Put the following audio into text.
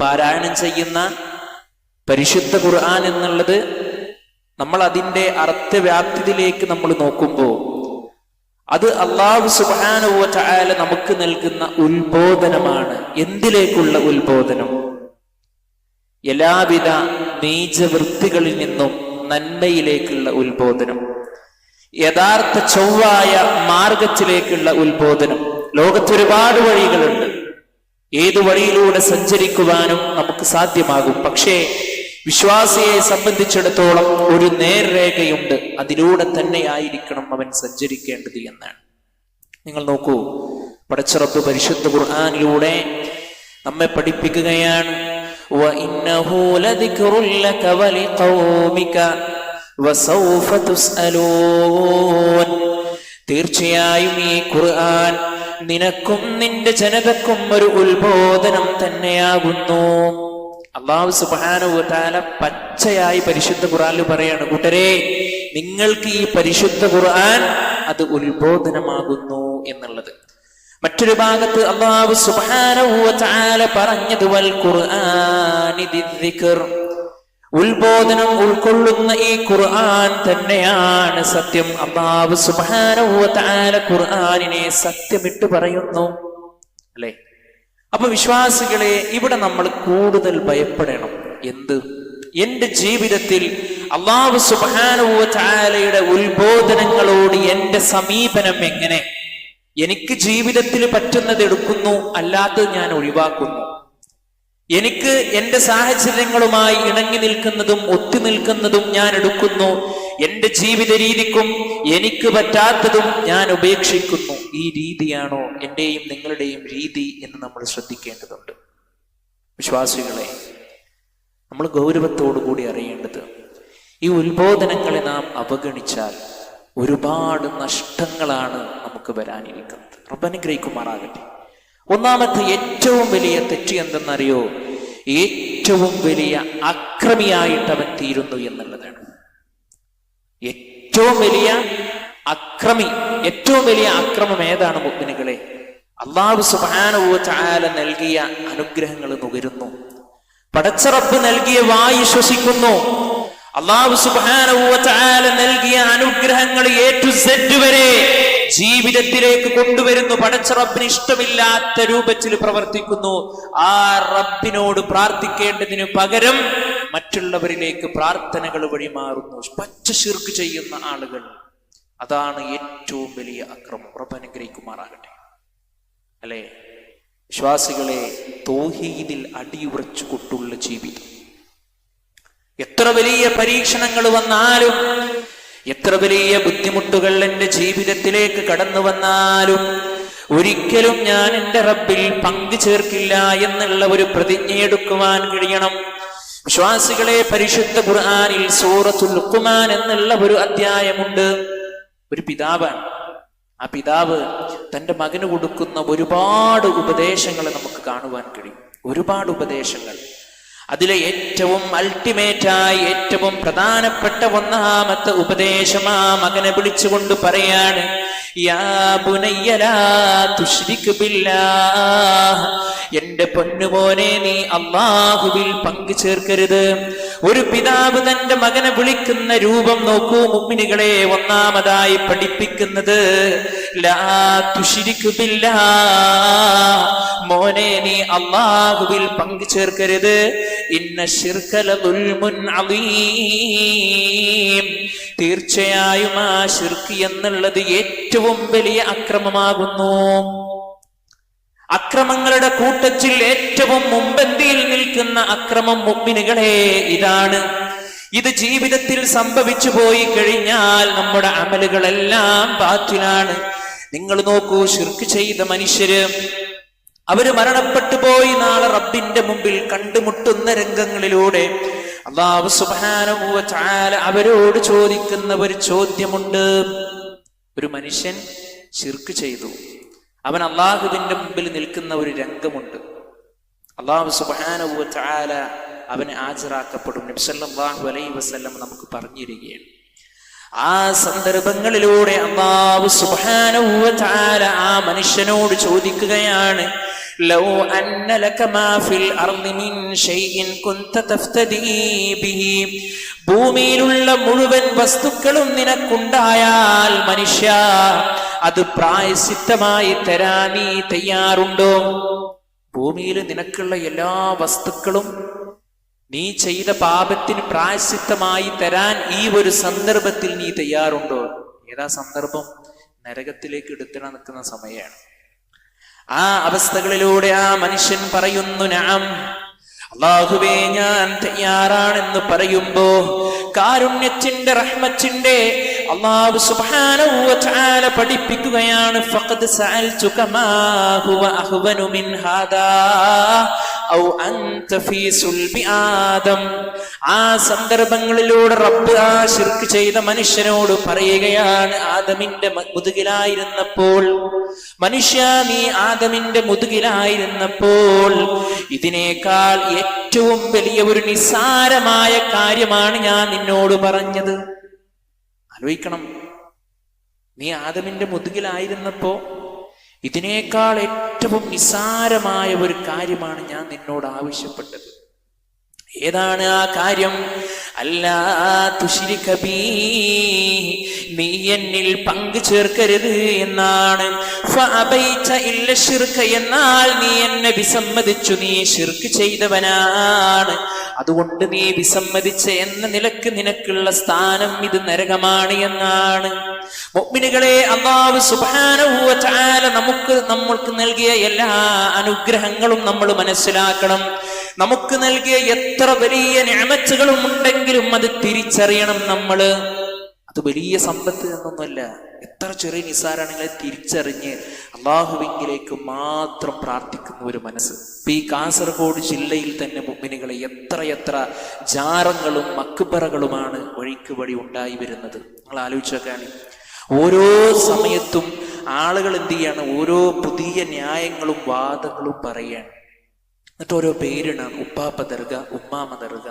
പാരായണം ചെയ്യുന്ന പരിശുദ്ധ ഖുർആൻ എന്നുള്ളത് നമ്മൾ അതിൻ്റെ അർത്ഥവ്യാപ്തിയിലേക്ക് നമ്മൾ നോക്കുമ്പോൾ അത് അല്ലാഹു സുബ്ഹാനഹു വ തആല നമുക്ക് നൽകുന്ന ഉത്ബോധനമാണ്. എന്തിലേക്കുള്ള ഉത്ബോധനം? എല്ലാവിധ നീചവൃത്തികളിൽ നിന്നും നന്മയിലേക്കുള്ള ഉത്ബോധനം, യഥാർത്ഥ ചൊവ്വായ മാർഗത്തിലേക്കുള്ള ഉത്ബോധനം. ലോകത്ത് ഒരുപാട് വഴികളുണ്ട്, ഏതു വഴിയിലൂടെ സഞ്ചരിക്കുവാനും നമുക്ക് സാധ്യമാകും. പക്ഷേ വിശ്വാസിയെ സംബന്ധിച്ചിടത്തോളം ഒരു നേർരേഖയുണ്ട്, അതിലൂടെ തന്നെ ആയിരിക്കണം അവൻ സഞ്ചരിക്കേണ്ടത് എന്നാണ്. നിങ്ങൾ നോക്കൂ, പടച്ച റബ്ബ് പരിശുദ്ധ ഖുർആനിലൂടെ നമ്മെ പഠിപ്പിക്കുകയാണ്. വഇന്നഹു ലദിക്റുൻ ലക വലിഖൗമിക വസൗഫ തുസ്അലൂൻ. തീർച്ചയായും ഈ ഖുർആൻ നിനക്കും നിന്റെ ജനതക്കും ഒരു ഉത്ബോധനം തന്നെയാകുന്നു. അല്ലാഹു സുബ്ഹാനഹു വ തആല പച്ചയായി പരിശുദ്ധ ഖുർആനിൽ പറയാണ്, കൂട്ടരെ നിങ്ങൾക്ക് ഈ പരിശുദ്ധ ഖുർആൻ അത് ഉത്ബോധനമാകുന്നു എന്നുള്ളത്. മറ്റൊരു ഭാഗത്ത് അല്ലാഹു സുബ്ഹാനഹു വ തആല പറഞ്ഞത് വൽ ഖുർആനി ദിക്ർ, ഉത്ബോധനം ഉൾക്കൊള്ളുന്ന ഈ ഖുർആൻ തന്നെയാണ് സത്യം. അല്ലാഹു സുബ്ഹാനഹു വ തആല ഖുർആനിനെ സത്യമിട്ട് പറയുന്നു, അല്ലേ? അപ്പൊ വിശ്വാസികളെ, ഇവിടെ നമ്മൾ കൂടുതൽ ഭയപ്പെടണം. എന്ത്? എന്റെ ജീവിതത്തിൽ അല്ലാഹു സുബ്ഹാനഹു വ തആലയുടെ ഉത്ബോധനങ്ങളോട് എന്റെ സമീപനം എങ്ങനെ? എനിക്ക് ജീവിതത്തിൽ പറ്റുന്നത് എടുക്കുന്നു, അല്ലാത്തത് ഞാൻ ഒഴിവാക്കുന്നു. എനിക്ക് എന്റെ സാഹചര്യങ്ങളുമായി ഇണങ്ങി നിൽക്കുന്നതും ഒത്തു നിൽക്കുന്നതും ഞാൻ എടുക്കുന്നു. എന്റെ ജീവിത രീതിക്കും എനിക്ക് പറ്റാത്തതും ഞാൻ ഉപേക്ഷിക്കുന്നു. ഈ രീതിയാണോ എന്റെയും നിങ്ങളുടെയും രീതി എന്ന് നമ്മൾ ശ്രദ്ധിക്കേണ്ടതുണ്ട്. വിശ്വാസികളെ, നമ്മൾ ഗൗരവത്തോടു കൂടി അറിയേണ്ടത്, ഈ ഉത്ബോധനങ്ങളെ നാം അവഗണിച്ചാൽ ഒരുപാട് നഷ്ടങ്ങളാണ് നമുക്ക് വരാനിരിക്കുന്നത്. റബ്ബ് അനുഗ്രഹിക്കുമാറാകട്ടെ. ഒന്നാമത്തെ ഏറ്റവും വലിയ തെറ്റ് എന്തെന്നറിയോ? ഏറ്റവും വലിയ അക്രമിയായിട്ട് അവൻ തീരുന്നു എന്നുള്ളതാണ്. ഏറ്റവും വലിയ അക്രമം ഏതാണ് മുഅ്മിനുകളെ? അല്ലാഹു സുബ്ഹാനഹു വ തആല നൽകിയ അനുഗ്രഹങ്ങൾ നുകരുന്നു, പടച്ച റബ്ബ് നൽകിയ വായു ശ്വസിക്കുന്നു, അല്ലാഹു സുബ്ഹാനഹു വ തആല നൽകിയ അനുഗ്രഹങ്ങൾ A to Z വരെ ജീവിതത്തിലേക്ക് കൊണ്ടുവരുന്നു. പടച്ച റബ്ബിന് ഇഷ്ടമില്ലാത്ത രൂപത്തിൽ പ്രവർത്തിക്കുന്നു. ആ റബ്ബിനോട് പ്രാർത്ഥിക്കേണ്ടതിന് പകരം മറ്റുള്ളവരിലേക്ക് പ്രാർത്ഥനകൾ വഴിമാറുന്നു. പച്ച ശിർക്ക് ചെയ്യുന്ന ആളുകൾ, അതാണ് ഏറ്റവും വലിയ അക്രമം. റബ്ബ് അനുഗ്രഹിക്കുമാറാകട്ടെ, അല്ലേ? വിശ്വാസികളെ, തൗഹീദിൽ അടിയുറച്ചു കൊണ്ടുള്ള ജീവിതം, എത്ര വലിയ പരീക്ഷണങ്ങൾ വന്നാലും, എത്ര വലിയ ബുദ്ധിമുട്ടുകൾ എന്റെ ജീവിതത്തിലേക്ക് കടന്നു വന്നാലും ഒരിക്കലും ഞാൻ എന്റെ റബ്ബിൽ പങ്കു ചേർക്കില്ല എന്നുള്ള ഒരു പ്രതിജ്ഞയെടുക്കുവാൻ കഴിയണം. വിശ്വാസികളെ, പരിശുദ്ധ ഖുർആനിൽ സൂറത്തുൽ ലുഖ്മാൻ എന്നുള്ള ഒരു അധ്യായമുണ്ട്. ഒരു പിതാവാണ്. ആ പിതാവ് തന്റെ മകന് കൊടുക്കുന്ന ഒരുപാട് ഉപദേശങ്ങൾ നമുക്ക് കാണുവാൻ കഴിയും. ഒരുപാട് ഉപദേശങ്ങൾ. അതിലെ ഏറ്റവും അൾട്ടിമേറ്റായി ഏറ്റവും പ്രധാനപ്പെട്ട ഒന്നാമത്തെ ഉപദേശം ആ മകനെ വിളിച്ചുകൊണ്ട് പറയാണ്, യാ ബുനയ്യ ലാ തുശ്രിക് ബില്ലാഹ്, എന്റെ പൊന്നുമോനെ നീ അല്ലാഹുവിൽ പങ്കു ചേർക്കരുത്. ഒരു പിതാവ് തന്റെ മകനെ വിളിക്കുന്ന രൂപം നോക്കൂ മുഅ്മിനുകളെ. ഒന്നാമതായി പഠിപ്പിക്കുന്നത് ലാ തുശ്രിക് ബില്ലാഹ്, മോനെ നീ അല്ലാഹുവിൽ പങ്കു ചേർക്കരുത്. ഇന്ന ശിർക ലദുൽമുൻ അദീം, തീർച്ചയായും ആ ശിർക്ക് എന്നുള്ളത് ഏറ്റവും വലിയ അക്രമമാകുന്നു. അക്രമങ്ങളുടെ കൂട്ടത്തിൽ ഏറ്റവും മുമ്പന്തിയിൽ നിൽക്കുന്ന അക്രമം മുഅ്മിനുകളെ ഇതാണ്. ഇത് ജീവിതത്തിൽ സംഭവിച്ചു പോയി കഴിഞ്ഞാൽ നമ്മുടെ അമലുകളെല്ലാം ബാത്തിലാണ്. നിങ്ങൾ നോക്കൂ, ശിർക്ക് ചെയ്ത മനുഷ്യര് അവര് മരണപ്പെട്ടു പോയി നാളെ റബ്ബിന്റെ മുമ്പിൽ കണ്ടുമുട്ടുന്ന രംഗങ്ങളിലൂടെ അല്ലാഹു സുബ്ഹാനഹു വ തആല അവരോട് ചോദിക്കുന്ന ഒരു ചോദ്യമുണ്ട്. ഒരു മനുഷ്യൻ ശിർക്ക് ചെയ്തു, അവൻ അല്ലാഹുവിന്റെ മുമ്പിൽ നിൽക്കുന്ന ഒരു രംഗമുണ്ട്. അല്ലാഹു സുബ്ഹാനഹു വ തആല അവനെ ഹാജരാക്കപ്പെടും. നബി സല്ലല്ലാഹു അലൈഹി വസല്ലം നമുക്ക് പറഞ്ഞിരിക്കുകയാണ്. ആ സന്ദർഭങ്ങളിലൂടെ അല്ലാഹു സുബ്ഹാനഹു വ തആല ആ മനുഷ്യനോട് ചോദിക്കുകയാണ്, ലൗ അന്ന ലക മാ ഫിൽ അർളി മിൻ ഷൈഇൻ കുൻത തഫ്തദീ ബിഹി, ഭൂമിയിലുള്ള മുഴുവൻ വസ്തുക്കളും നിനക്കുണ്ടായാൽ മനുഷ്യ, അത് പ്രായശ്ചിത്തമായി തരാൻ നീ തയ്യാറുണ്ടോ? ഭൂമിയിൽ നിനക്കുള്ള എല്ലാ വസ്തുക്കളും നീ ചെയ്ത പാപത്തിന് പ്രായശ്ചിത്തമായി തരാൻ ഈ ഒരു സന്ദർഭത്തിൽ നീ തയ്യാറുണ്ടോ? ഏതാ സന്ദർഭം? നരകത്തിലേക്ക് എടുത്തിടാൻ നിൽക്കുന്ന സമയമാണ്. ആ അവസ്ഥകളിലൂടെ ആ മനുഷ്യൻ പറയുന്നു, നഅം അല്ലാഹുവേ, ഞാൻ തയ്യാറാണെന്ന് പറയുമ്പോ കാരുണ്യത്തിന്റെ റഹ്മത്തിന്റെ അല്ലാഹു സുബ്ഹാനഹു വ തആല പഠിപ്പിക്കുകയാണ്, ഫഖദ് സഅൽതുക മാ ഹുവ അഹ്വനു മിൻ ഹാദാ ഔ അൻത ഫീ സുൽബി ആദം. ആ സന്ദർഭങ്ങളിലൂടെ റബ്ബ് ആ ശിർക്ക് ചെയ്ത മനുഷ്യനോട് പറയുകയാണ്, ആദമിന്റെ മുതുകിലായിരുന്നപ്പോൾ, മനുഷ്യ നീ ആദമിന്റെ മുതുകിലായിരുന്നപ്പോൾ ഇതിനേക്കാൾ ഏറ്റവും വലിയ ഒരു നിസ്സാരമായ കാര്യമാണ് ഞാൻ നിന്നോട് പറഞ്ഞത്. ആലോചിക്കണം, നീ ആദമിന്റെ മുതുകിലായിരുന്നപ്പോ ഇതിനേക്കാൾ ഏറ്റവും നിസ്സാരമായ ഒരു കാര്യമാണ് ഞാൻ നിന്നോട് ആവശ്യപ്പെട്ടത്. ഏതാണ് ആ കാര്യം? അല്ലാ തുശ്രിക ബീ, നീ എന്നിൽ പങ്കു ചേർക്കരുത് എന്നാണ്. ഫഅബൈത ഇല്ല ശിർക, എന്നാൽ നീ എന്നെ വിസമ്മതിച്ചു, നീ ശിർക്ക് ചെയ്തവനാണ്, അതുകൊണ്ട് നീ വിസമ്മതിച്ച എന്ന നിലക്ക് നിനക്കുള്ള സ്ഥാനം ഇത് നരകമാണ് എന്നാണ്. മുഅ്മിനുകളെ, അല്ലാഹു സുബ്ഹാനഹു വ തആല നമ്മൾക്ക് നൽകിയ എല്ലാ അനുഗ്രഹങ്ങളും നമ്മൾ മനസ്സിലാക്കണം. നമുക്ക് നൽകിയ എത്ര വലിയ നിഅമത്തുകളും ഉണ്ടെങ്കിലും അത് തിരിച്ചറിയണം. നമ്മള് അത് വലിയ സമ്പത്ത് എന്നൊന്നുമല്ല, എത്ര ചെറിയ നിസ്സാരാണെങ്കിലും തിരിച്ചറിഞ്ഞ് അള്ളാഹുവിലേക്ക് മാത്രം പ്രാർത്ഥിക്കുന്ന ഒരു മനസ്സ്. ഇപ്പൊ ഈ കാസർഗോഡ് ജില്ലയിൽ തന്നെ മുഅ്മിനുകളെ എത്രയെത്ര ജാറങ്ങളും മക്ബറകളുമാണ് വഴിക്ക് വഴി ഉണ്ടായി വരുന്നത്. നിങ്ങൾ ആലോചിച്ചൊക്കെയാണ്. ഓരോ സമയത്തും ആളുകൾ എന്ത് ചെയ്യാണ്? ഓരോ പുതിയ ന്യായങ്ങളും വാദങ്ങളും പറയാണ്. എന്നിട്ട് ഓരോ പേരിടാണ്, ഉപ്പാപ്പ ദർഗ, ഉമ്മാമ ദർഗ.